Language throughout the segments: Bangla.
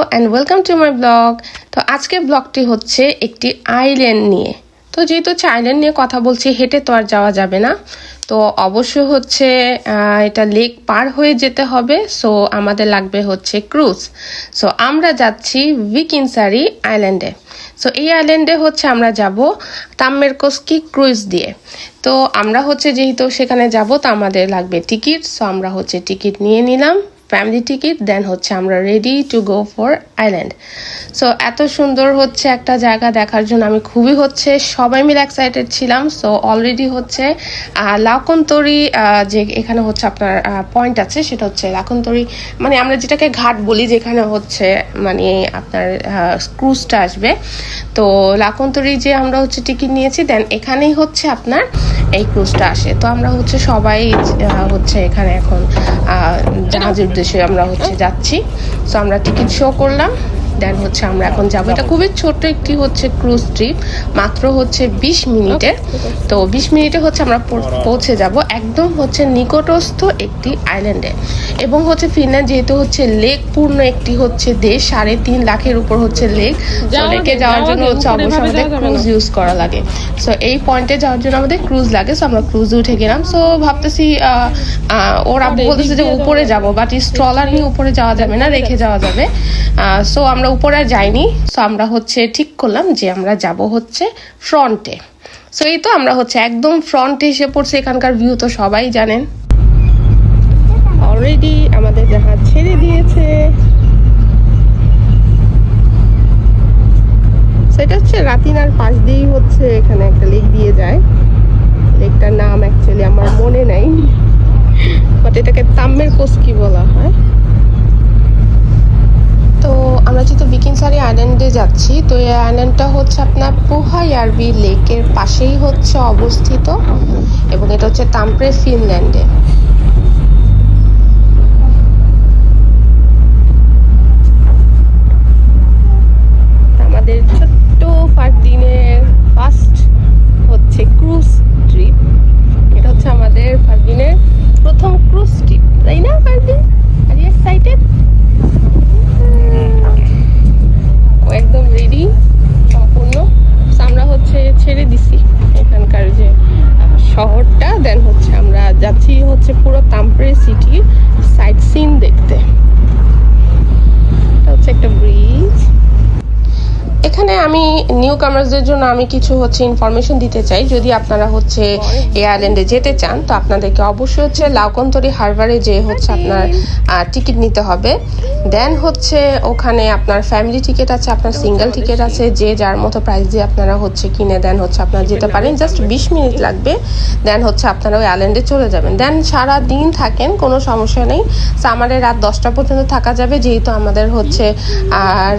And welcome to my blog. তো আজকের ব্লগটি হচ্ছে একটি আইল্যান্ড নিয়ে। তো যেহেতু হচ্ছে আইল্যান্ড নিয়ে কথা বলছি, হেঁটে তো আর যাওয়া যাবে না, তো অবশ্যই হচ্ছে এটা লেক পার হয়ে যেতে হবে। সো আমাদের লাগবে হচ্ছে ক্রুজ। সো আমরা যাচ্ছি ভিকিনসারি আইল্যান্ডে। সো এই আইল্যান্ডে হচ্ছে আমরা যাব তাম্মেরকোস্কি ক্রুজ দিয়ে। তো আমরা হচ্ছে যেহেতু সেখানে যাব, তো আমাদের লাগবে টিকিট। সো আমরা হচ্ছে টিকিট নিয়ে নিলাম, ফ্যামিলি টিকিট। দেন হচ্ছে আমরা ready to go for island. So এত সুন্দর হচ্ছে একটা জায়গা দেখার জন্য আমি খুবই হচ্ছে সবাই মিলে এক্সাইটেড ছিলাম। সো অলরেডি হচ্ছে লাকন্তরি যে এখানে হচ্ছে আপনার পয়েন্ট আছে, সেটা হচ্ছে লাকন্তরি, মানে আমরা যেটাকে ঘাট বলি, যেখানে হচ্ছে মানে আপনার ক্রুজটা আসবে। তো লাকন্তরি যে আমরা হচ্ছে টিকিট নিয়েছি, দেন এখানেই হচ্ছে আপনার এই ক্রুজটা আসে। তো আমরা হচ্ছে সবাই হচ্ছে এখানে এখন জাহাজের উদ্দেশ্যে আমরা হচ্ছে যাচ্ছি। সো আমরা টিকিট শো করলাম, দেন হচ্ছে আমরা এখন যাবো। এটা খুবই ছোট্ট একটি হচ্ছে ক্রুজ ট্রিপ, মাত্র হচ্ছে 20 মিনিটের। তো 20 মিনিটে হচ্ছে আমরা পৌঁছে যাব একদম হচ্ছে নিকটস্থ একটি আইল্যান্ডে। এবং হচ্ছে ফিনল্যান্ড যেহেতু হচ্ছে লেক পূর্ণ একটি হচ্ছে দেশ, 3.5 লাখের উপর হচ্ছে লেক। তো লেকে যাওয়ার জন্য হচ্ছে অবশ্যই আমাদের ক্রুজ ইউজ করা লাগে। সো এই পয়েন্টে যাওয়ার জন্য আমাদের ক্রুজ লাগে। সো আমরা ক্রুজে উঠে গেলাম। সো ভাবতেছি ওরা বলতেছে যে উপরে যাব, বাট স্ট্রলার নিয়ে উপরে যাওয়া যাবে না, রেখে যাওয়া যাবে। সো আমরা উপরে আর যাইনি। সো আমরা হচ্ছে ঠিক করলাম যে আমরা যাব হচ্ছে ফ্রন্টে। সো এই তো আমরা হচ্ছে একদম ফ্রন্টে এসে পড়ছি। এখানকার ভিউ তো সবাই জানেন। অলরেডি আমাদের জাহাজ ছেড়ে দিয়েছে। সেটা হচ্ছে রাতিনার পাশ দিয়েই হচ্ছে এখানে একটা লেক দিয়ে যায়। লেকটার নাম অ্যাকচুয়ালি আমার মনে নাই, বাট এটাকে তাম্মেরকোস্কি বলা হয়। তো আমরা যেহেতু ভিকিনসারি আইল্যান্ডে যাচ্ছি, তো এই আইল্যান্ডটা হচ্ছে আপনার পুহায়ার্ভি লেকের পাশেই হচ্ছে অবস্থিত, এবং এটা হচ্ছে তাম্প্রে ফিনল্যান্ডে। আমাদের ছোট্ট ফারদিনের ফার্স্ট হচ্ছে ক্রুজ ট্রিপ। এটা হচ্ছে আমাদের ফারদিনের প্রথম ক্রুজ ট্রিপ, তাই না ফারদিন? Are you excited? একদম রেডি সম্পূর্ণ। আমরা হচ্ছে ছেড়ে দিছি এখানকার যে শহরটা, দেন হচ্ছে আমরা যাচ্ছি হচ্ছে পুরো তাম্প্রে সিটি সাইট সিন দেখতে। এটা হচ্ছে একটা ব্রিজ। এখানে আমি নিউ কামার্সদের জন্য আমি কিছু হচ্ছে ইনফরমেশন দিতে চাই। যদি আপনারা হচ্ছে এই আইল্যান্ডে যেতে চান, তো আপনাদেরকে অবশ্যই হচ্ছে লাকন্তরি হারবারে যে হচ্ছে আপনার টিকিট নিতে হবে। দেন হচ্ছে ওখানে আপনার ফ্যামিলি টিকিট আছে, আপনার সিঙ্গেল টিকিট আছে, যে যার মতো প্রাইস দিয়ে আপনারা হচ্ছে কিনে দেন হচ্ছে আপনারা যেতে পারেন। জাস্ট 20 মিনিট লাগবে, দেন হচ্ছে আপনারা ওই আইল্যান্ডে চলে যাবেন। দেন সারা দিন থাকেন, কোনো সমস্যা নেই। আমাদের রাত 10টা পর্যন্ত থাকা যাবে, যেহেতু আমাদের হচ্ছে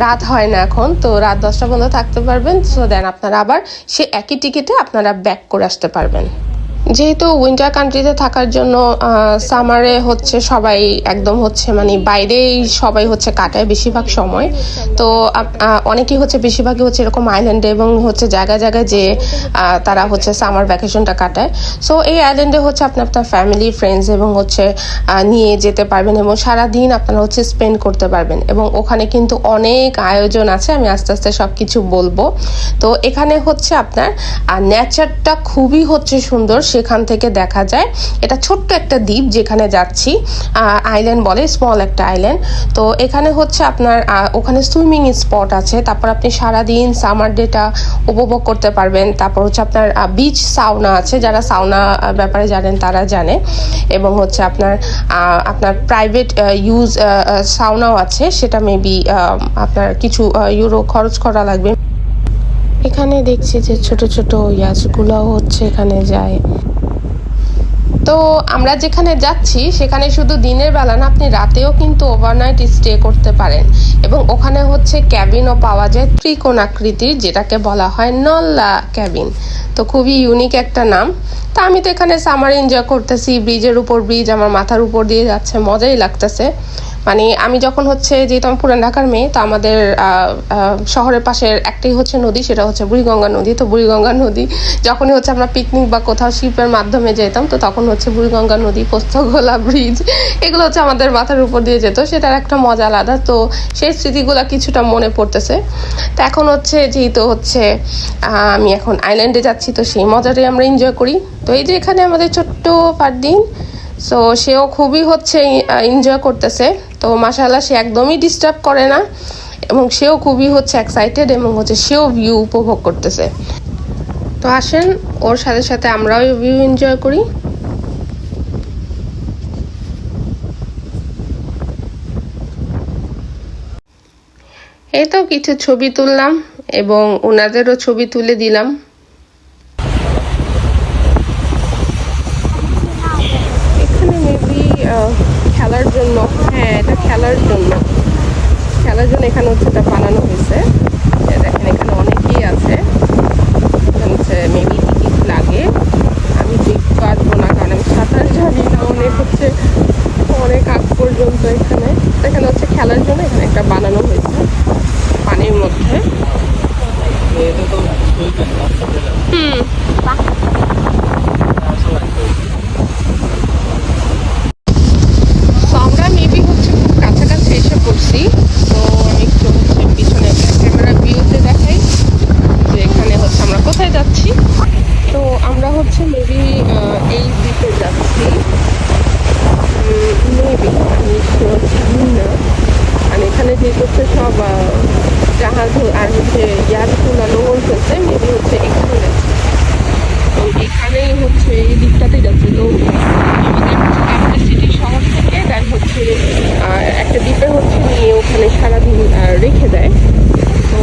রাত হয় না এখন, তো রাত 10টা পর্যন্ত থাকতে পারবেন। সো দেন আপনারা আবার সে একই টিকিটে আপনারা ব্যাক করে আসতে পারবেন। যেহেতু উইন্টার কান্ট্রিতে থাকার জন্য সামারে হচ্ছে সবাই একদম হচ্ছে মানে বাইরেই সবাই হচ্ছে কাটায় বেশিরভাগ সময়। তো অনেকেই হচ্ছে বেশিরভাগই হচ্ছে এরকম আইল্যান্ডে এবং হচ্ছে জায়গায় জায়গায় যে তারা হচ্ছে সামার ভ্যাকেশনটা কাটায়। সো এই আইল্যান্ডে হচ্ছে আপনি আপনার ফ্যামিলি ফ্রেন্ডস এবং হচ্ছে নিয়ে যেতে পারবেন, এবং সারাদিন আপনারা হচ্ছে স্পেন্ড করতে পারবেন। এবং ওখানে কিন্তু অনেক আয়োজন আছে, আমি আস্তে আস্তে সব কিছু বলবো। তো এখানে হচ্ছে আপনার নেচারটা খুবই হচ্ছে সুন্দর, সেখান থেকে দেখা যায়। এটা ছোট্ট একটা দ্বীপ যেখানে যাচ্ছি, আইল্যান্ড বলে, স্মল একটা আইল্যান্ড। তো এখানে হচ্ছে আপনার ওখানে সুইমিং স্পট আছে। তারপর আপনি সারাদিন সামার ডেটা উপভোগ করতে পারবেন। তারপর হচ্ছে আপনার বিচ সাউনা আছে, যারা সাউনা ব্যাপারে জানেন তারা জানে। এবং হচ্ছে আপনার আপনার প্রাইভেট ইউজ সাউনাও আছে, সেটা মেবি আপনার কিছু ইউরো খরচ করা লাগবে। এখানে দেখছি যে ছোট ছোট ইয়াচগুলো হচ্ছে এখানে যায়। তো আমরা যেখানে যাচ্ছি সেখানে শুধু দিনের বেলা না, আপনি রাতেও কিন্তু ওভারনাইট স্টে করতে পারেন। এবং ওখানে হচ্ছে ক্যাবিনও পাওয়া যায় ত্রিকোণাকৃতির, যেটাকে বলা হয় নল্লা ক্যাবিন। তো খুবই ইউনিক একটা নাম। তো আমি তো এখানে সামার এনজয় করতেছি, ব্রিজের উপর ব্রিজ আমার মাথার উপর দিয়ে যাচ্ছে, মজাই লাগতেছে। মানে আমি যখন হচ্ছে যেহেতু আমি পুরান ঢাকার মেয়ে, তো আমাদের শহরের পাশের একটাই হচ্ছে নদী, সেটা হচ্ছে বুড়িগঙ্গা নদী। তো বুড়িগঙ্গা নদী যখনই হচ্ছে আমরা পিকনিক বা কোথাও শিপের মাধ্যমে যেতাম, তো তখন হচ্ছে বুড়িগঙ্গা নদী, পোস্তগোলা ব্রিজ, এগুলো হচ্ছে আমাদের মাথার উপর দিয়ে যেত, সেটার একটা মজা আলাদা। তো সেই স্মৃতিগুলো কিছুটা মনে পড়তেছে। তো এখন হচ্ছে যেহেতু হচ্ছে আমি এখন আইল্যান্ডে যাচ্ছি, তো সেই মজাটাই আমরা এনজয় করি। তো এই যে এখানে আমাদের ছোট্ট ফারদিন, সো সেও খুবই হচ্ছে এনজয় করতেছে। তো মাশাআল্লাহ, সে একদমই ডিস্টার্ব করে না এবং সেও খুবই হচ্ছে এক্সাইটেড এবং হচ্ছে সেও ভিউ উপভোগ করতেছে। তো আসেন, ওর সাথে সাথে আমরাও ভিউ এনজয় করি। এই তো কিছু ছবি তুললাম এবং ওনাদেরও ছবি তুলে দিলাম। এখানে মেবি খেলার জন্য, হ্যাঁ এটা খেলার জন্য এখানে হচ্ছে এটা বানানো হয়েছে। দেখেন এখানে অনেকেই আছে, হচ্ছে মেবি টিকিট লাগে। আমি দেখতে আসবো না কারণ আমি সাঁতার জানি না, অনেক আগ পর্যন্ত। এখানে হচ্ছে খেলার জন্য এখানে একটা বানানো হয়েছে পানির মধ্যে। তো আমরা মেবি হচ্ছে খুব কাছাকাছি এসে পড়ছি। তো আমি একটু হচ্ছে পিছনে ক্যামেরা ভিউতে দেখাই যে এখানে হচ্ছে আমরা কোথায় যাচ্ছি। তো আমরা হচ্ছে মেবি এই দিকে যাচ্ছি, মেবি আমি চিনি না। আর এখানে যে হচ্ছে সব জাহাজ আর হচ্ছে ইয়ারগুলো নোংর ফেলছে, মেবি হচ্ছে এখানে যাচ্ছে। তো এখানেই হচ্ছে এই দিকটাতেই যাচ্ছে। তো আমাদের সিটি শহর থেকে দেন হচ্ছে একটা দ্বীপে হচ্ছে নিয়ে ওখানে সারাদিন রেখে দেয়। তো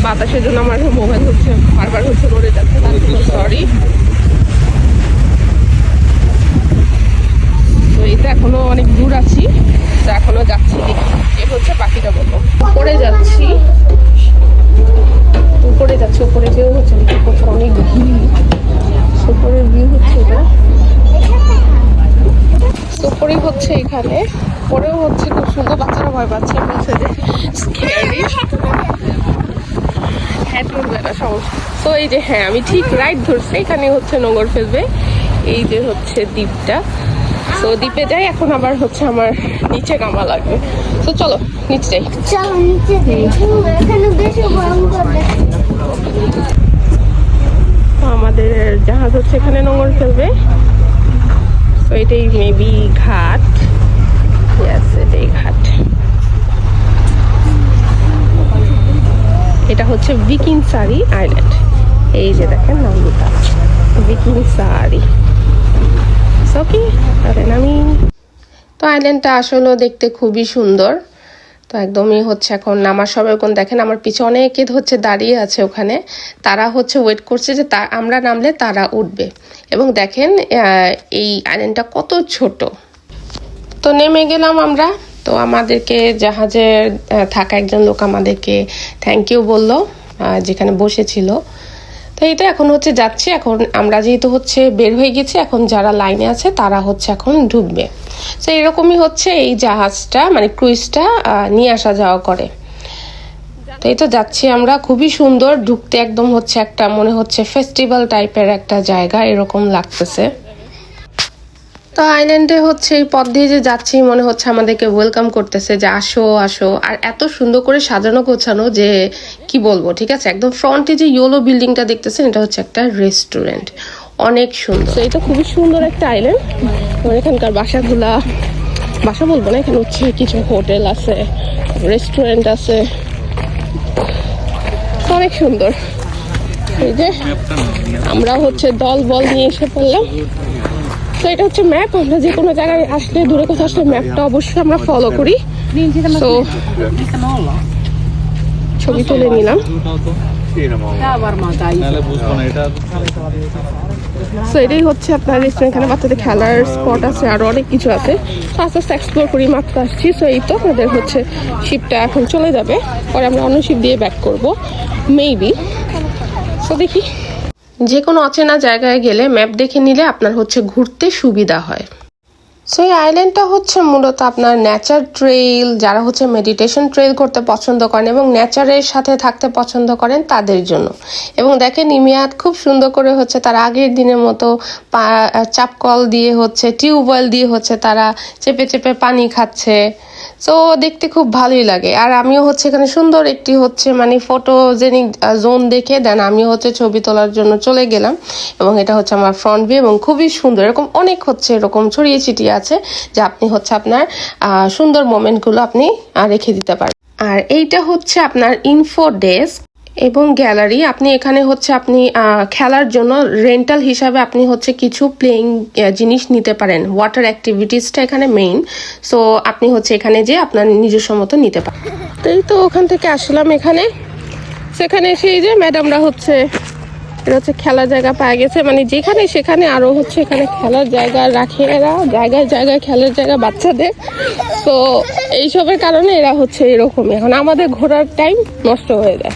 বাতাসের জন্য আমার মোবাইল হচ্ছে বারবার হচ্ছে নড়ে যাচ্ছে, তার জন্য সরি। তো এটা এখনো অনেক দূর আছি, তো এখনো যাচ্ছি, এ হচ্ছে পাখিটা বলবো উপরে যাচ্ছি, উপরে যেও হচ্ছে অনেক ভিড়। উপরের ভিউ হচ্ছে এটা, উপরেই হচ্ছে এখানে পরেও হচ্ছে খুব সুন্দর। বাচ্চারা ভয় পাচ্ছে, বলছে যে স্ক্যারি, হ্যাঁ তুলবে না সমস্যা। তো এই যে হ্যাঁ আমি ঠিক রাইট ধরছি, এখানে হচ্ছে নোংর ফেলবে। এই যে হচ্ছে দ্বীপটা, তো দ্বীপে যাই। এখন আবার হচ্ছে আমার নিচে নামা লাগবে, তো চলো নিচে যাই। আমাদের জাহাজ হচ্ছে এখানে নোংর ফেলবে। তো এটাই মেবি ঘাট, এটাই ঘাট। এটা হচ্ছে ভিকিনসারি আইল্যান্ড। এই যে দেখেন নামটা ভিকিনসারি। তো আইল্যান্ডটা আসলে দেখতে খুবই সুন্দর। তো একদমই হচ্ছে এখন নামার সময় কোন দেখেন আমার পিছনে অনেকে হচ্ছে দাঁড়িয়ে আছে ওখানে, তারা হচ্ছে ওয়েট করছে যে আমরা নামলে তারা উঠবে। এবং দেখেন এই আইল্যান্ডটা কত ছোট। তো নেমে গেলাম আমরা। তো আমাদেরকে জাহাজে থাকা একজন লোক আমাদেরকে থ্যাংক ইউ বললো যেখানে বসেছিল। তো এইটা এখন হচ্ছে যাচ্ছি। এখন আমরা যেহেতু হচ্ছে বের হয়ে গেছি, এখন যারা লাইনে আছে তারা হচ্ছে এখন ঢুকবে। তো এরকমই হচ্ছে এই জাহাজটা, মানে ক্রুইজটা নিয়ে আসা যাওয়া করে। তো এই তো যাচ্ছি আমরা, খুবই সুন্দর। ঢুকতে একদম হচ্ছে একটা মনে হচ্ছে ফেস্টিভ্যাল টাইপের একটা জায়গা এরকম লাগতেছে। তো আইল্যান্ডে হচ্ছে এই পথ দিয়ে যে যাচ্ছি মনে হচ্ছে আমাদেরকে ওয়েলকাম করতেছে যে আসো আসো। আর এত সুন্দর করে সাজানো গোছানো যে কি বলবো, ঠিক আছে। একদম ফ্রন্টে যে ইয়েলো বিল্ডিংটা দেখতেছেন এটা হচ্ছে একটা রেস্টুরেন্ট, অনেক সুন্দর। এটা খুবই সুন্দর একটা আইল্যান্ড। এখানকার বাসা বলবো না, এখানে হচ্ছে কিছু হোটেল আছে, রেস্টুরেন্ট আছে, অনেক সুন্দর। এই যে আমরা হচ্ছে দল বল নিয়ে এসে পড়লাম। তো এটা হচ্ছে ম্যাপ, আমরা যে কোনো জায়গায় আসলে দূরে কোথাও আসলে ম্যাপটা অবশ্যই আমরা ফলো করি। তো ছবি তুলে নিলাম। তো এটাই হচ্ছে আপনার রেস্টুরেন্ট, এখানে বাচ্চাদের খেলার স্পট আছে, আরো অনেক কিছু আছে। আস্তে আস্তে এক্সপ্লোর করি, মাত্র আসছি। তো এই তো আমাদের হচ্ছে শিপটা এখন চলে যাবে, পরে আমরা অন্য শিপ দিয়ে ব্যাক করবো মেবি। তো দেখি, যে কোনো অচেনা জায়গায় গেলে ম্যাপ দেখে নিলে আপনার হচ্ছে ঘুরতে সুবিধা হয়। সো এই আইল্যান্ডটা হচ্ছে মূলত আপনার নেচার ট্রেইল, যারা হচ্ছে মেডিটেশন ট্রেইল করতে পছন্দ করেন এবং নেচারের সাথে থাকতে পছন্দ করেন তাদের জন্য। এবং দেখেন ইমিয়াত খুব সুন্দর করে হচ্ছে তার আগের দিনের মতো চাপকল দিয়ে হচ্ছে টিউবওয়েল দিয়ে হচ্ছে তারা চেপে চেপে পানি খাচ্ছে। সো দেখতে খুব ভালোই লাগে। আর আমিও হচ্ছে এখানে সুন্দর একটি হচ্ছে মানে ফটোজেনিক জোন দেখে দেন আমিও হচ্ছে ছবি তোলার জন্য চলে গেলাম। এবং এটা হচ্ছে আমার ফ্রন্ট ভিউ এবং খুবই সুন্দর। এরকম অনেক হচ্ছে এরকম ছড়িয়ে ছিটিয়ে আছে যে আপনি হচ্ছে আপনার সুন্দর মোমেন্টগুলো আপনি রেখে দিতে পারেন। আর এইটা হচ্ছে আপনার ইনফো ডেস্ক এবং গ্যালারি। আপনি এখানে হচ্ছে আপনি খেলার জন্য রেন্টাল হিসাবে আপনি হচ্ছে কিছু প্লেইং জিনিস নিতে পারেন। ওয়াটার অ্যাক্টিভিটিসটা এখানে মেইন। সো আপনি হচ্ছে এখানে যে আপনার নিজস্ব মতো নিতে পারেন। তো এই তো ওখান থেকে আসলাম এখানে, সেখানে সেই যে ম্যাডামরা হচ্ছে এটা হচ্ছে খেলার জায়গা পাওয়া গেছে, মানে যেখানে সেখানে আরও হচ্ছে এখানে খেলার জায়গা রাখে এরা, জায়গায় জায়গায় খেলার জায়গা বাচ্চাদের। তো এইসবের কারণে এরা হচ্ছে এরকমই, এখন আমাদের ঘোরার টাইম নষ্ট হয়ে যায়।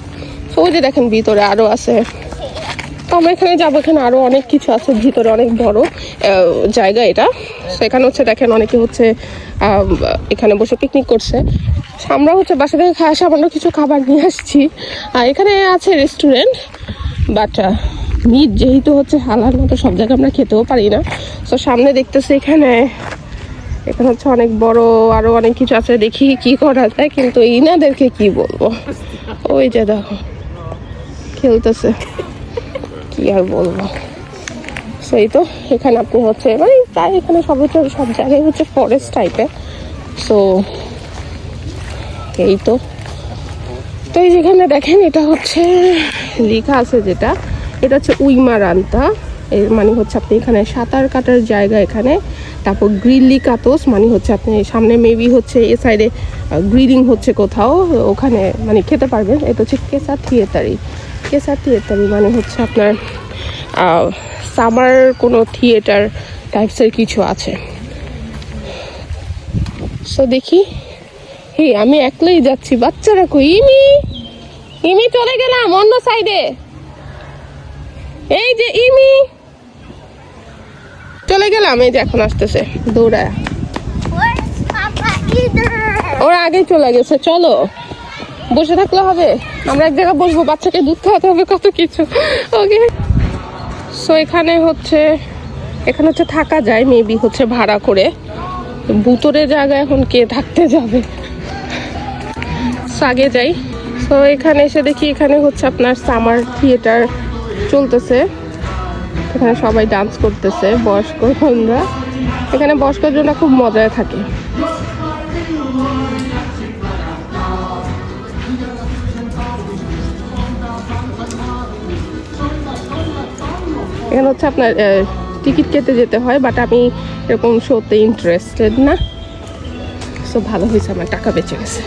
তো ওই যে দেখেন ভিতরে আরও আছে, তো আমরা এখানে যাবো, এখানে আরও অনেক কিছু আছে ভিতরে, অনেক বড় জায়গা এটা। সেখানে হচ্ছে দেখেন অনেকে হচ্ছে এখানে বসে পিকনিক করছে। আমরা হচ্ছে বাসা থেকে খাওয়া সামান্য কিছু খাবার নিয়ে আসছি। আর এখানে আছে রেস্টুরেন্ট, বাট মিট যেহেতু হচ্ছে হালাল মতো সব জায়গায় আমরা খেতেও পারি না। তো সামনে দেখতেছি এখানে হচ্ছে অনেক বড় আরো অনেক কিছু আছে, দেখি কি করা যায়। কিন্তু ইনাদেরকে কি বলবো, ওই যে দেখো খেলতেছে, কি আর বলবো। সেই তো এখানে আপনি হচ্ছে মানে প্রায় এখানে সব জায়গায় হচ্ছে ফরেস্ট টাইপের। সো এই তো এই যেখানে দেখেন এটা হচ্ছে লেখা আছে যেটা, এটা হচ্ছে উইমারান্তা, এর মানে হচ্ছে আপনি এখানে সাঁতার কাটার জায়গা এখানে। তারপর গ্রিল্লি কাতোস মানে হচ্ছে আপনি সামনে মেবি হচ্ছে এ সাইডে গ্রিলিং হচ্ছে কোথাও, ওখানে মানে খেতে পারবেন। এটা হচ্ছে কেসা থিয়েটারি মানে হচ্ছে আপনার সামার কোনো থিয়েটার টাইপসের কিছু আছে। সো দেখি, হে আমি একলাই যাচ্ছি, বাচ্চারা কই? ইমি চলে গেলাম অন্য সাইডে, এই যে ইমি চলে গেলাম, এই যে এখন আসতেছে দৌড়ায়, ওরা আগে চলে গেছে। চলো বসে থাকলে হবে, আমরা এক জায়গায় বসবো, বাচ্চাকে দুধ খাওয়াতে হবে, কত কিছু। ওকে, সো এখানে হচ্ছে থাকা যায় মেবি হচ্ছে ভাড়া করে। ভুতুরে জায়গায় এখন কে থাকতে যাবে, আগে যাই। তো এখানে এসে দেখি এখানে হচ্ছে আপনার সামার থিয়েটার চলতেছে, এখানে সবাই ডান্স করতেছে, বয়স্ক জনরা। এখানে বয়স্ক জনরা খুব মজায় থাকে। এখানে হচ্ছে আপনার টিকিট কেটে যেতে হয়, বাট আমি এরকম শোতে ইন্টারেস্টেড না। সো ভালো হয়েছে, আমার টাকা বেঁচে গেছে।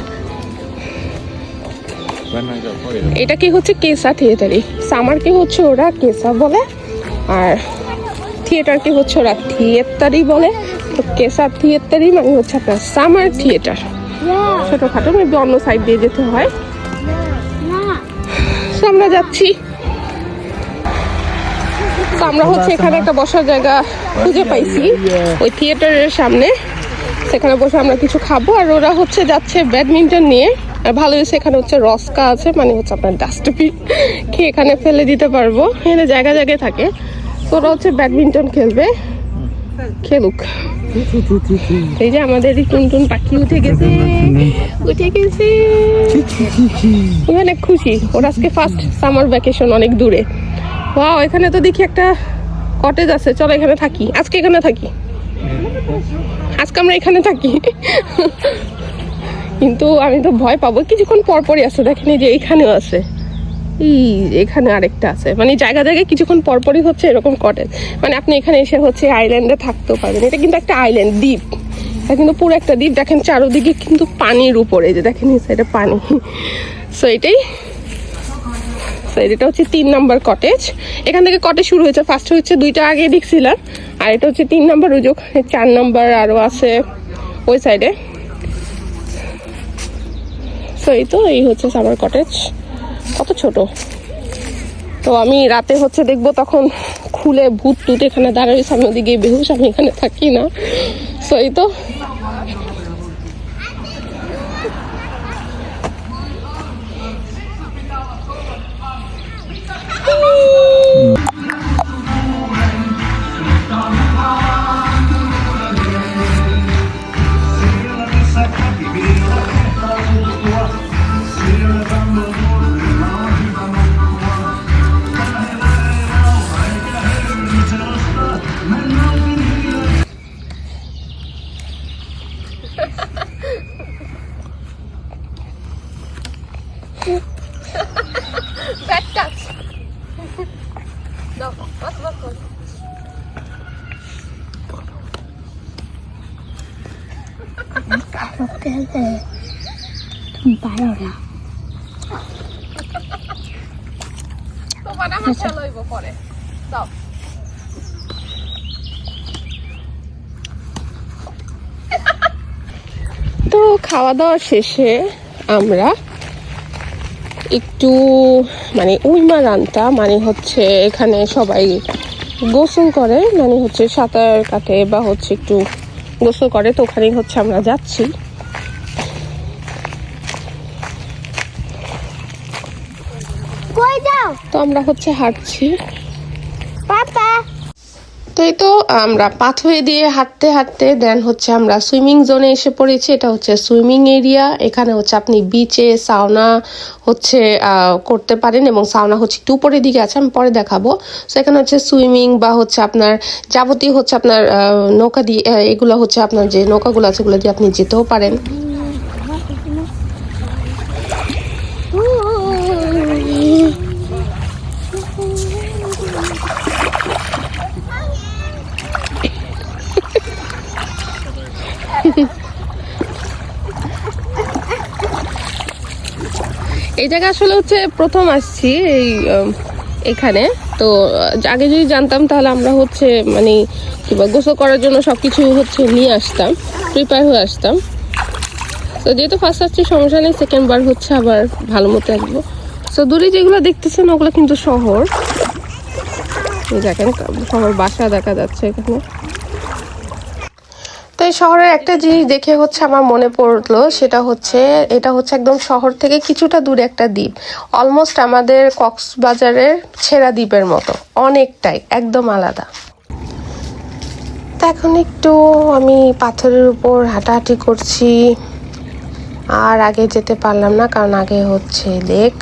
এটাকে হচ্ছে কেসা থিয়েটারি, সামারকে হচ্ছে ওরা কেসা বলে, আর থিয়েটারকে হচ্ছে ওরা থিয়েটারি বলে। তো কেসা থিয়েটারি মানে হচ্ছে আপনার সামার থিয়েটার, ছোটখাটো মেবি অন্য সাইড দিয়ে যেতে হয়। তো আমরা যাচ্ছি, তো আমরা হচ্ছে এখানে একটা বসার জায়গা খুঁজে পাইছি ওই থিয়েটারের সামনে, সেখানে বসে আমরা কিছু খাবো। আর ওরা হচ্ছে যাচ্ছে ব্যাডমিন্টন নিয়ে, আর ভালো হয়েছে এখানে হচ্ছে রস্কা আছে, মানে হচ্ছে আপনার ডাস্টবিন খেয়ে এখানে ফেলে দিতে পারবো, এখানে জায়গায় জায়গায় থাকে। তো ওরা হচ্ছে ব্যাডমিন্টন খেলবে, খেলুক। এই যে আমাদের টুনটুন পাখি উঠে গেছে, অনেক খুশি। ওরা আজকে ফার্স্ট সামার ভ্যাকেশন অনেক দূরে। ওয়াও, এখানে তো দেখি একটা কটেজ আছে, চলো এখানে থাকি, আজকে আমরা এখানে থাকি। কিন্তু আমি তো ভয় পাবো, কিছুক্ষণ পরপরই আছে, দেখেন এই যে এখানেও আছে, এখানে আরেকটা আছে, মানে জায়গা জায়গায় কিছুক্ষণ পরপরই হচ্ছে এরকম কটেজ। মানে আপনি এখানে এসে হচ্ছে আইল্যান্ডে থাকতেও পারবেন। এটা কিন্তু একটা আইল্যান্ড, দ্বীপ, এটা কিন্তু পুরো একটা দ্বীপ। দেখেন চারোদিকে কিন্তু পানির উপরে, যে দেখেন এই সাইডে পানি। সো এটাই, এটা হচ্ছে 3 নম্বর কটেজ। এখান থেকে কটেজ শুরু হয়েছে, ফার্স্ট হচ্ছে 2টা আগে দেখছিলাম, আর এটা হচ্ছে 3 নম্বর। ওই যে 4 নম্বর আরও আছে ওই সাইডে। সো এই হচ্ছে সামার কটেজ, কত ছোট। তো আমি রাতে হচ্ছে দেখবো তখন খুলে ভূত টুত এখানে দাঁড়াই, সামনের দিকে বেহুশ, আমি এখানে থাকি না। সো এই তো bad touch. No, bas. তোমার আমার চালাইব পরে দাও। তো খাওয়া দাওয়া শেষে আমরা একটু মানে উইমারান্তা মানে হচ্ছে এখানে সবাই গোসল করে, মানে হচ্ছে সাঁতার কাটে বা হচ্ছে একটু গোসল করে, তো ওখানেই হচ্ছে আমরা যাচ্ছি। তো আমরা হচ্ছে হাঁটছি। তো এই তো আমরা পাথরে দিয়ে হাঁটতে হাঁটতে দেন হচ্ছে আমরা সুইমিং জোনে এসে পড়েছি। এটা হচ্ছে সুইমিং এরিয়া। এখানে হচ্ছে আপনি বিচে সাউনা হচ্ছে করতে পারেন, এবং সাউনা হচ্ছে একটু উপরের দিকে আছে, আমি পরে দেখাবো। তো এখানে হচ্ছে সুইমিং বা হচ্ছে আপনার যাবতীয় হচ্ছে আপনার নৌকা দিয়ে এগুলো হচ্ছে আপনার যে নৌকাগুলো আছে এগুলো দিয়ে আপনি যেতেও পারেন। এই জায়গা আসলে হচ্ছে প্রথম আসছি এখানে। তো আগে যদি জানতাম তাহলে আমরা হচ্ছে মানে কিংবা গোসল করার জন্য সবকিছু হচ্ছে নিয়ে আসতাম, প্রিপেয়ার হয়ে আসতাম। তো যেহেতু ফার্স্ট আসছি সমস্যা নেই, সেকেন্ড বার হচ্ছে আবার ভালো মতো আসবো। তো দূরে যেগুলো দেখতেছেন ওগুলো কিন্তু শহর। দেখেন শহর বাসা দেখা যাচ্ছে এখানে। তো এই শহরের একটা জিনিস দেখে হচ্ছে আমার মনে পড়লো, সেটা হচ্ছে এটা হচ্ছে একদম শহর থেকে কিছুটা দূরে একটা দ্বীপ, অলমোস্ট আমাদের কক্সবাজারের ছেড়া দ্বীপের মতো, অনেকটাই একদম আলাদা। তো এখন একটু আমি পাথরের উপর হাঁটাহাঁটি করছি, আর আগে যেতে পারলাম না কারণ আগে হচ্ছে লেক।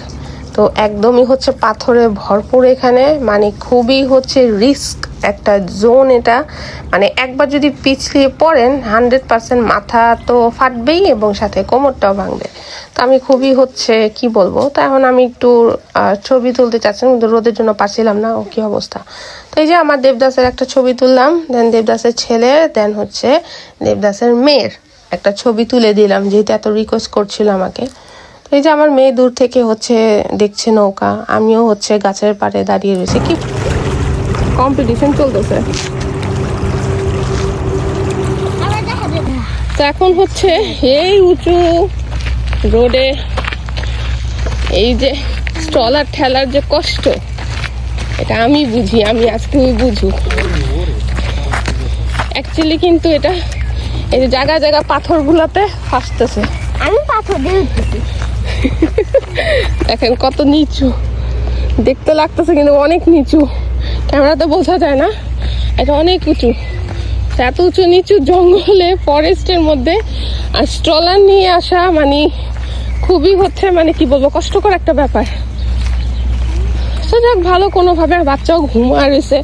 তো একদমই হচ্ছে পাথরে ভরপুর এখানে, মানে খুবই হচ্ছে রিস্ক একটা জোন এটা। মানে একবার যদি পিছলিয়ে পড়েন 100% মাথা তো ফাটবেই এবং সাথে কোমরটাও ভাঙবে। তো আমি খুবই হচ্ছে কি বলবো, তো এখন আমি একটু ছবি তুলতে চাচ্ছিলাম কিন্তু রোদের জন্য পাচ্ছিলাম না। ও কি অবস্থা। তো এই যে আমার দেবদাসের একটা ছবি তুললাম, দেন দেবদাসের ছেলে, দেন হচ্ছে দেবদাসের মেয়ের একটা ছবি তুলে দিলাম যেহেতু এত রিকোয়েস্ট করছিল আমাকে। তো এই যে আমার মেয়ে দূর থেকে হচ্ছে দেখছে নৌকা, আমিও হচ্ছে গাছের পাড়ে দাঁড়িয়ে রয়েছি। কি কম্পিটিশন চলতেছে। তো এখন হচ্ছে এই উঁচু রোডে এই যে স্টলার ঠেলার যে কষ্ট, এটা আমি বুঝি, আমি আজকে বুঝু অ্যাকচুয়ালি। কিন্তু এটা এই যে জায়গা জায়গা পাথর গুলাতে ফাঁসতেছে। আমি পাথর দিয়ে উঠতেছি। দেখেন কত নিচু দেখতে লাগতেছে, কিন্তু অনেক নিচু, ক্যামেরাতে বোঝা যায় না, এটা অনেক উঁচু। এত উঁচু নিচু জঙ্গলে ফরেস্টের মধ্যে আর স্ট্রলার নিয়ে আসা মানে খুবই হচ্ছে মানে কি বলবো কষ্টকর একটা ব্যাপার। তো যাক ভালো কোনোভাবে, বাচ্চাও ঘুমা রয়েছে,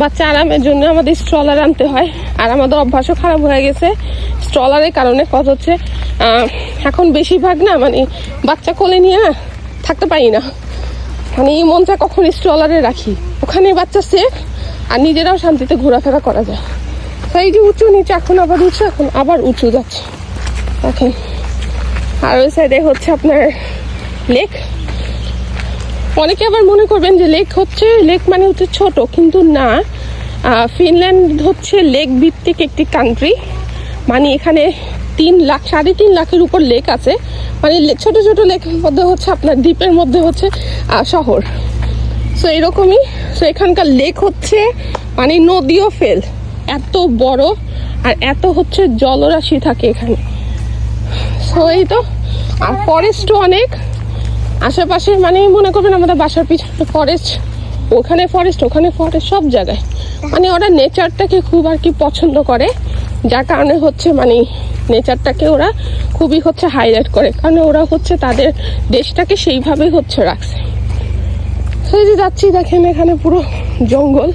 বাচ্চা আরামের জন্য আমাদের স্ট্রলার আনতে হয়। আর আমাদের অভ্যাসও খারাপ হয়ে গেছে স্ট্রলারের কারণে। কত হচ্ছে এখন বেশিরভাগ না মানে বাচ্চা কোলে নিয়ে না থাকতে পারি না, মানে এই মনটা কখন স্ট্রলারে রাখি, ওখানে বাচ্চা সেফ আর নিজেরাও শান্তিতে ঘোরাফেরা করা যায়। তো এই যে উঁচু নিচে, এখন আবার উঁচু, এখন আবার উঁচু যাচ্ছে দেখেন। আর ওই সাইডে হচ্ছে আপনার লেক। অনেকে আবার মনে করবেন যে লেক মানে হচ্ছে ছোট, কিন্তু না, ফিনল্যান্ড হচ্ছে লেক ভিত্তিক একটি কান্ট্রি। মানে এখানে 3.5 লাখের উপর লেক আছে, মানে ছোট ছোট লেকের মধ্যে হচ্ছে আপনার দ্বীপের মধ্যে হচ্ছে শহর। সো এরকমই। সো এখানকার লেক হচ্ছে মানে নদীও ফেল, এত বড় আর এত হচ্ছে জলরাশি থাকে এখানে। সো এই তো, আর ফরেস্টও অনেক আশেপাশে, মানে মনে করবেন আমাদের বাসার পিছনে ফরেস্ট, ওখানে ফরেস্ট, ওখানে ফরেস্ট, সব জায়গায়। মানে ওরা নেচারটাকে খুব আর কি পছন্দ করে, যার কারণে হচ্ছে মানে নেচারটাকে ওরা খুবই হচ্ছে হাইলাইট করে, কারণ ওরা হচ্ছে তাদের দেশটাকে সেইভাবে হচ্ছে রাখছে। সেই যে যাচ্ছি দেখেন এখানে পুরো জঙ্গল,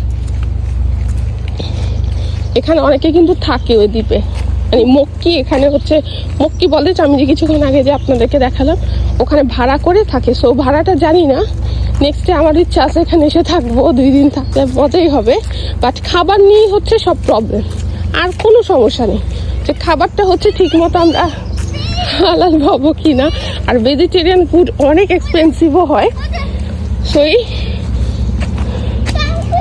এখানে অনেকে কিন্তু থাকে ওই দ্বীপে, মানে মক্কি, এখানে হচ্ছে মক্কি বলে, আমি যে কিছুক্ষণ আগে যে আপনাদেরকে দেখালাম ওখানে ভাড়া করে থাকে। সো ভাড়াটা জানি না, নেক্সট ডে আমার ইচ্ছা আছে এখানে এসে থাকবো, 2 দিন থাকলে মজাই হবে। বাট খাবার নিয়েই হচ্ছে সব প্রবলেম, আর কোনো সমস্যা নেই, যে খাবারটা হচ্ছে ঠিক মতো আমরা হালাল পাবো কিনা। আর ভেজিটেরিয়ান ফুড অনেক এক্সপেন্সিভও হয়। সেই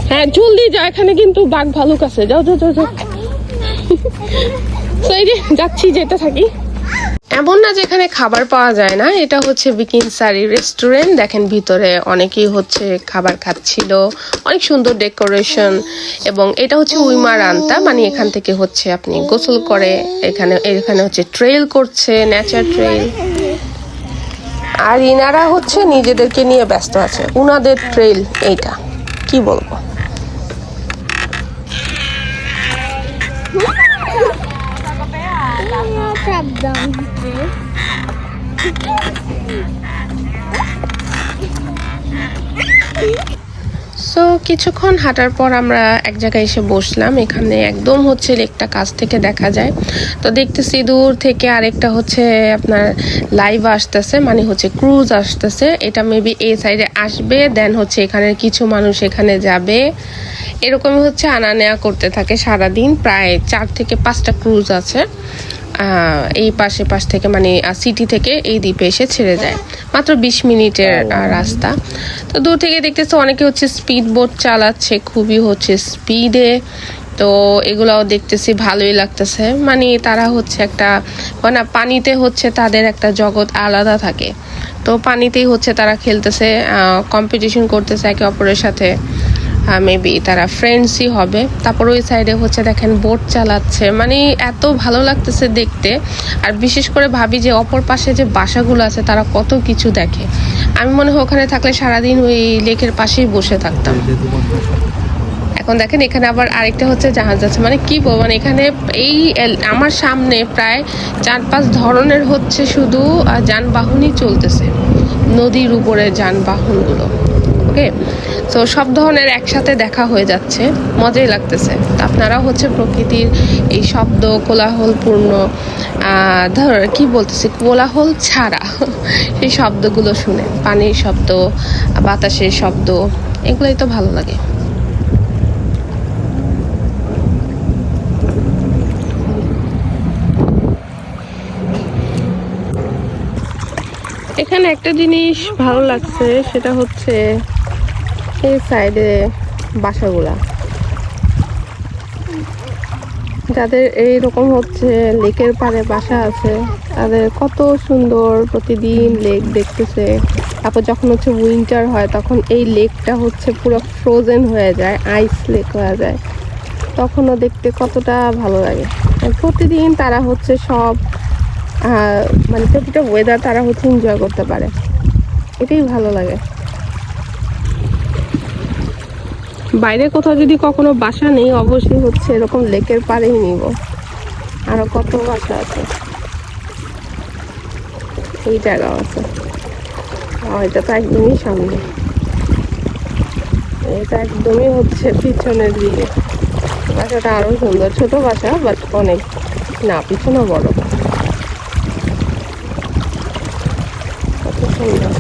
হ্যাঁ জলদি যা, এখানে কিন্তু বাঘ ভালুক আছে, যাও যাও যাও যাও। সেই যে যাচ্ছি, যেতে থাকি। এমন না যেখানে খাবার পাওয়া যায় না, এটা হচ্ছে বিকিনসারি রেস্টুরেন্ট। দেখেন ভিতরে অনেকেই হচ্ছে খাবার খাচ্ছিল, অনেক সুন্দর ডেকোরেশন। এবং এটা হচ্ছে উইমারান্তা, মানে এখান থেকে হচ্ছে আপনি গোসল করে, এখানে হচ্ছে ট্রেল করছে, নেচার ট্রেল। আর ইনারা হচ্ছে নিজেদেরকে নিয়ে ব্যস্ত আছে, উনাদের ট্রেল এইটা, কি বলবো। সো কিছুক্ষণ হাঁটার পর আমরা এক জায়গায় এসে বসলাম। এখানে একদম হচ্ছে লেকটা কাছ থেকে দেখা যায়। তো দেখতেছি দূর থেকে আরেকটা হচ্ছে আপনার লাইভ আসতেছে, মানে হচ্ছে ক্রুজ আসতেছে। এটা মেবি এই সাইডে আসবে, দেন হচ্ছে এখানের কিছু মানুষ এখানে যাবে, এরকমই হচ্ছে আনা নেওয়া করতে থাকে সারাদিন। প্রায় 4 থেকে 5টা ক্রুজ আছে এই পাশ থেকে, মানে সিটি থেকে এই দ্বীপে এসে ছেড়ে যায়। মাত্র 20 মিনিটের রাস্তা। তো দূর থেকে দেখতেছে অনেকে হচ্ছে স্পিড বোট চালাচ্ছে, খুবই হচ্ছে স্পিডে। তো এগুলাও দেখতেছি, ভালোই লাগতেছে। মানে তারা হচ্ছে একটা, মানে পানিতে হচ্ছে তাদের একটা জগৎ আলাদা থাকে। তো পানিতেই হচ্ছে তারা খেলতেছে, কম্পিটিশন করতেছে একে অপরের সাথে। মেবি তারা ফ্রেন্ডসই হবে। তারপর ওই সাইডে হচ্ছে দেখেন বোট চালাচ্ছে, মানে এত ভালো লাগতেছে দেখতে। আর বিশেষ করে ভাবি যে অপর পাশে যে বাসাগুলো আছে তারা কত কিছু দেখে। আমি মনে হয় ওখানে থাকলে সারাদিন ওই লেকের পাশেই বসে থাকতাম। এখন দেখেন এখানে আবার আরেকটা হচ্ছে জাহাজ আছে, মানে কি বলবো, মানে এখানে এই আমার সামনে প্রায় 4-5 ধরনের হচ্ছে শুধু যানবাহনই চলতেছে, নদীর উপরে যানবাহনগুলো। ওকে, তো সব ধরনের একসাথে দেখা হয়ে যাচ্ছে, মজাই লাগতেছে। তো আপনারাও হচ্ছে প্রকৃতির এই শব্দ, কোলাহলপূর্ণ ধর কি বলতেছি, কোলাহল ছাড়া সেই শব্দগুলো শুনে, পানির শব্দ, বাতাসের শব্দ, এগুলোই তো ভালো লাগে। এখানে একটা জিনিস ভালো লাগছে, সেটা হচ্ছে এই সাইডে বাসাগুলা, যাদের এইরকম হচ্ছে লেকের পাড়ে বাসা আছে তাদের কত সুন্দর প্রতিদিন লেক দেখতেছে। তারপর যখন হচ্ছে উইন্টার হয় তখন এই লেকটা হচ্ছে পুরো ফ্রোজেন হয়ে যায়, আইস লেক হয়ে যায়, তখনও দেখতে কতটা ভালো লাগে। প্রতিদিন তারা হচ্ছে সব মানে প্রতিটা ওয়েদার তারা হচ্ছে এনজয় করতে পারে, এটাই ভালো লাগে। বাইরে কোথাও যদি কখনো বাসা নেই, অবশ্যই হচ্ছে এরকম লেকের পাড়েই নিব। আরো কত বাসা আছে, এই জায়গাও আছে। এটা তো একদমই সামনে, এটা একদমই হচ্ছে পিছনের দিকে। বাসাটা আরো সুন্দর, ছোট বাসা বাট অনেক, না পিছনে বড়, কত সুন্দর।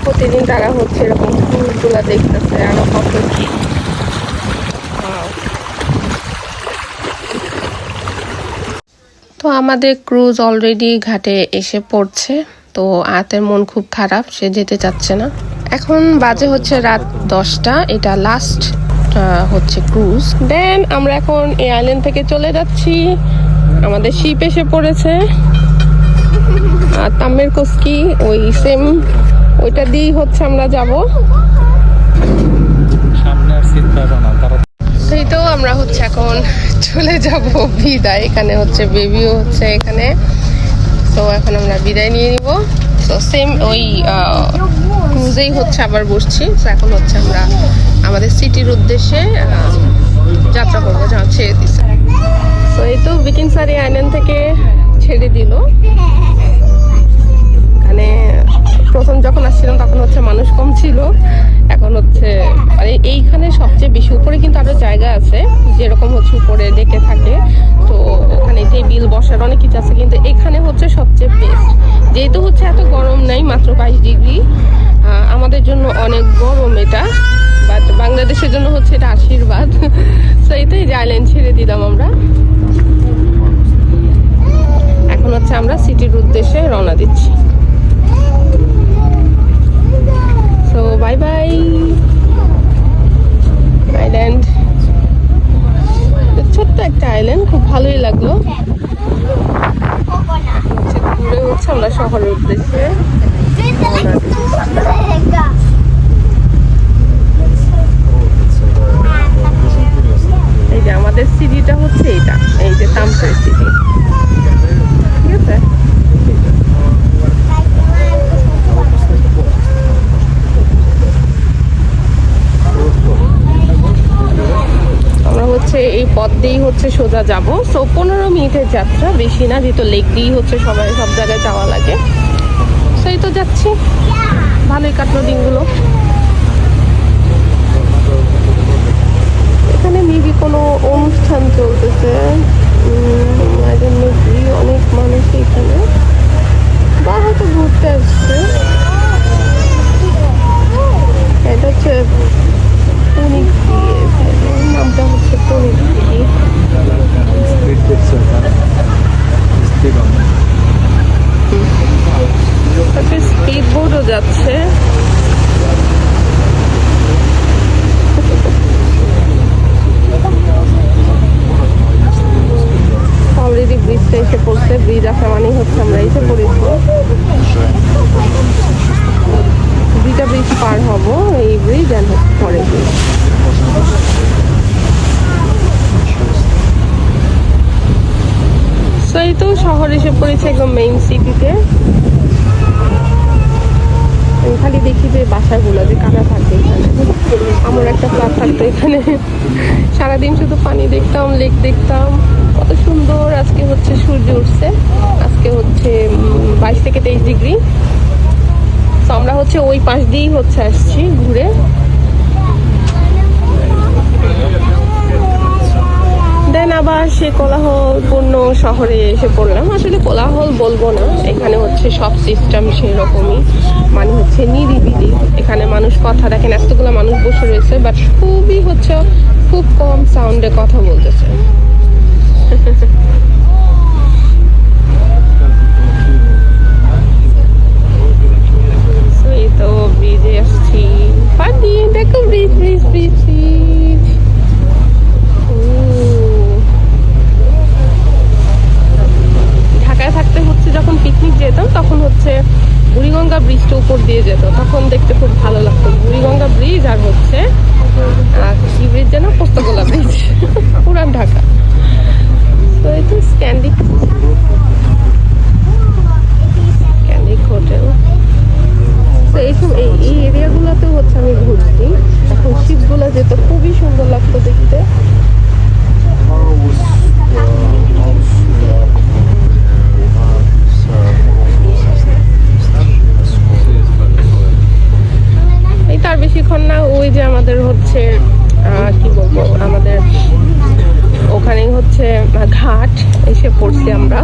প্রতিদিন তারা হচ্ছে এরকম ফুলগুলা দেখতেছে, আরো কত কি। তো আমাদের ক্রুজ অলরেডি ঘাটে এসে পড়ছে। তো আয়াতের মন খুব খারাপ, সে যেতে চাচ্ছে না। এখন বাজে হচ্ছে রাত 10টা, এটা লাস্ট হচ্ছে ক্রুজ। দেন আমরা এখন এই আইল্যান্ড থেকে চলে যাচ্ছি। আমাদের শিপ এসে পড়েছে, আর তামের কোস্কি ওই সেম ওইটা দিয়েই হচ্ছে আমরা যাব। এই তো আমরা হচ্ছে এখন চলে যাব বিদায়। এখানে হচ্ছে বেবিও হচ্ছে এখানে, তো এখন আমরা বিদায় নিয়ে নিব। তো সেম ওই ক্রুজেই হচ্ছে আবার বসছি। তো এখন হচ্ছে আমরা আমাদের সিটির উদ্দেশ্যে যাত্রা করবো, যা ছেড়ে দিছে। তো এই তো বিকিনসারি আইল্যান্ড থেকে ছেড়ে দিল। এখানে প্রথম যখন আসছিলাম তখন হচ্ছে মানুষ কম ছিল, এখন হচ্ছে মানে এইখানে সবচেয়ে বেশি। উপরে কিন্তু আরো জায়গা আছে, যেরকম হচ্ছে উপরে ডেকে থাকে, তো ওখানে টেবিল বসার অনেক কিছু আছে, কিন্তু এখানে হচ্ছে সবচেয়ে বেস্ট। যেহেতু হচ্ছে এত গরম নাই, মাত্র 22 ডিগ্রি, আমাদের জন্য অনেক গরম এটা, বাট বাংলাদেশের জন্য হচ্ছে এটা আশীর্বাদ। তো এটাই যে আইল্যান্ড ছেড়ে দিলাম আমরা। এখন হচ্ছে আমরা সিটির উদ্দেশ্যে রওনা দিচ্ছি। So bye bye island. ছোট্ট একটা আইল্যান্ড, খুব ভালোই লাগলো। দূরে হচ্ছে আমরা শহরের উদ্দেশ্যে রওনা দিচ্ছি। এই যে আমাদের সিটিটা হচ্ছে এটা, এই যে তামসের সিটি, ঠিক আছে। আমরা হচ্ছে এই পথ দিয়েই হচ্ছে সোজা যাব। সো 15 মিনিটের যাত্রা, বেশি না, যেহেতু লেক দিয়েই হচ্ছে সবাই সব জায়গায় যাওয়া লাগে। সেই তো যাচ্ছি, ভালোই কাটলো দিনগুলো। এখানে মেবি কোনো অনুষ্ঠান চলতেছে, অনেক মানুষ এখানে, বা হয়তো ঘুরতে আসছে। এটা হচ্ছে নামটা হচ্ছে স্পিড বোটও যাচ্ছে। অলরেডি ব্রিজটা এসে পড়ছে, ব্রিজ আসা মানেই হচ্ছে আমরা এসে পড়েছি। দুইটা ব্রিজ পার হব, এই ব্রিজ আর পরে ব্রিজ। এই তো শহর এসে পড়েছে, একদম মেইন সিটিতে। আমি খালি দেখি যে বাসাগুলো যে কারা থাকে এখানে। আমার একটা ফ্ল্যাট থাকতো এখানে, সারাদিন শুধু পানি দেখতাম, লেক দেখতাম, কত সুন্দর। আজকে হচ্ছে সূর্য উঠছে, আজকে হচ্ছে 22 থেকে 23 ডিগ্রি। তো আমরা হচ্ছে ওই পাশ দিয়েই হচ্ছে আসছি ঘুরে। দেন আবার সে কোলাহলপূর্ণ শহরে এসে পড়লাম। আসলে কোলাহল বলবো না, এখানে হচ্ছে সব সিস্টেম সেরকমই, মানে হচ্ছে নিরিবিলি। এখানে মানুষ কথা দেখেন, এতগুলো মানুষ বসে রয়েছে, বাট খুবই হচ্ছে খুব কম সাউন্ডে কথা বলতেছে। এই তো ব্রিজে আসছি, পানি দেখো, ব্রিজ ব্রিজ ব্রিজ ব্রিজ। ঢাকায় থাকতে হচ্ছে যখন পিকনিক যেতাম তখন হচ্ছে বুড়িগঙ্গা ব্রিজটা উপর দিয়ে যেত, তখন দেখতে খুব ভালো লাগতো। বুড়িগঙ্গা ব্রিজ আর হচ্ছে কি ব্রিজ যেন, পোস্তগোলা ব্রিজ, পুরান ঢাকা। তো এই তো স্ক্যান্ডিক হোটেল। তো এইসব এই এরিয়াগুলোতেও হচ্ছে আমি ঘুরছি। এখন শিপগুলো যেত, খুবই সুন্দর লাগতো দেখতে। এই তার বেশিক্ষণ না, ওই যে আমাদের হচ্ছে কি বলবো, আমাদের ওখানেই হচ্ছে ঘাট এসে পড়ছি আমরা।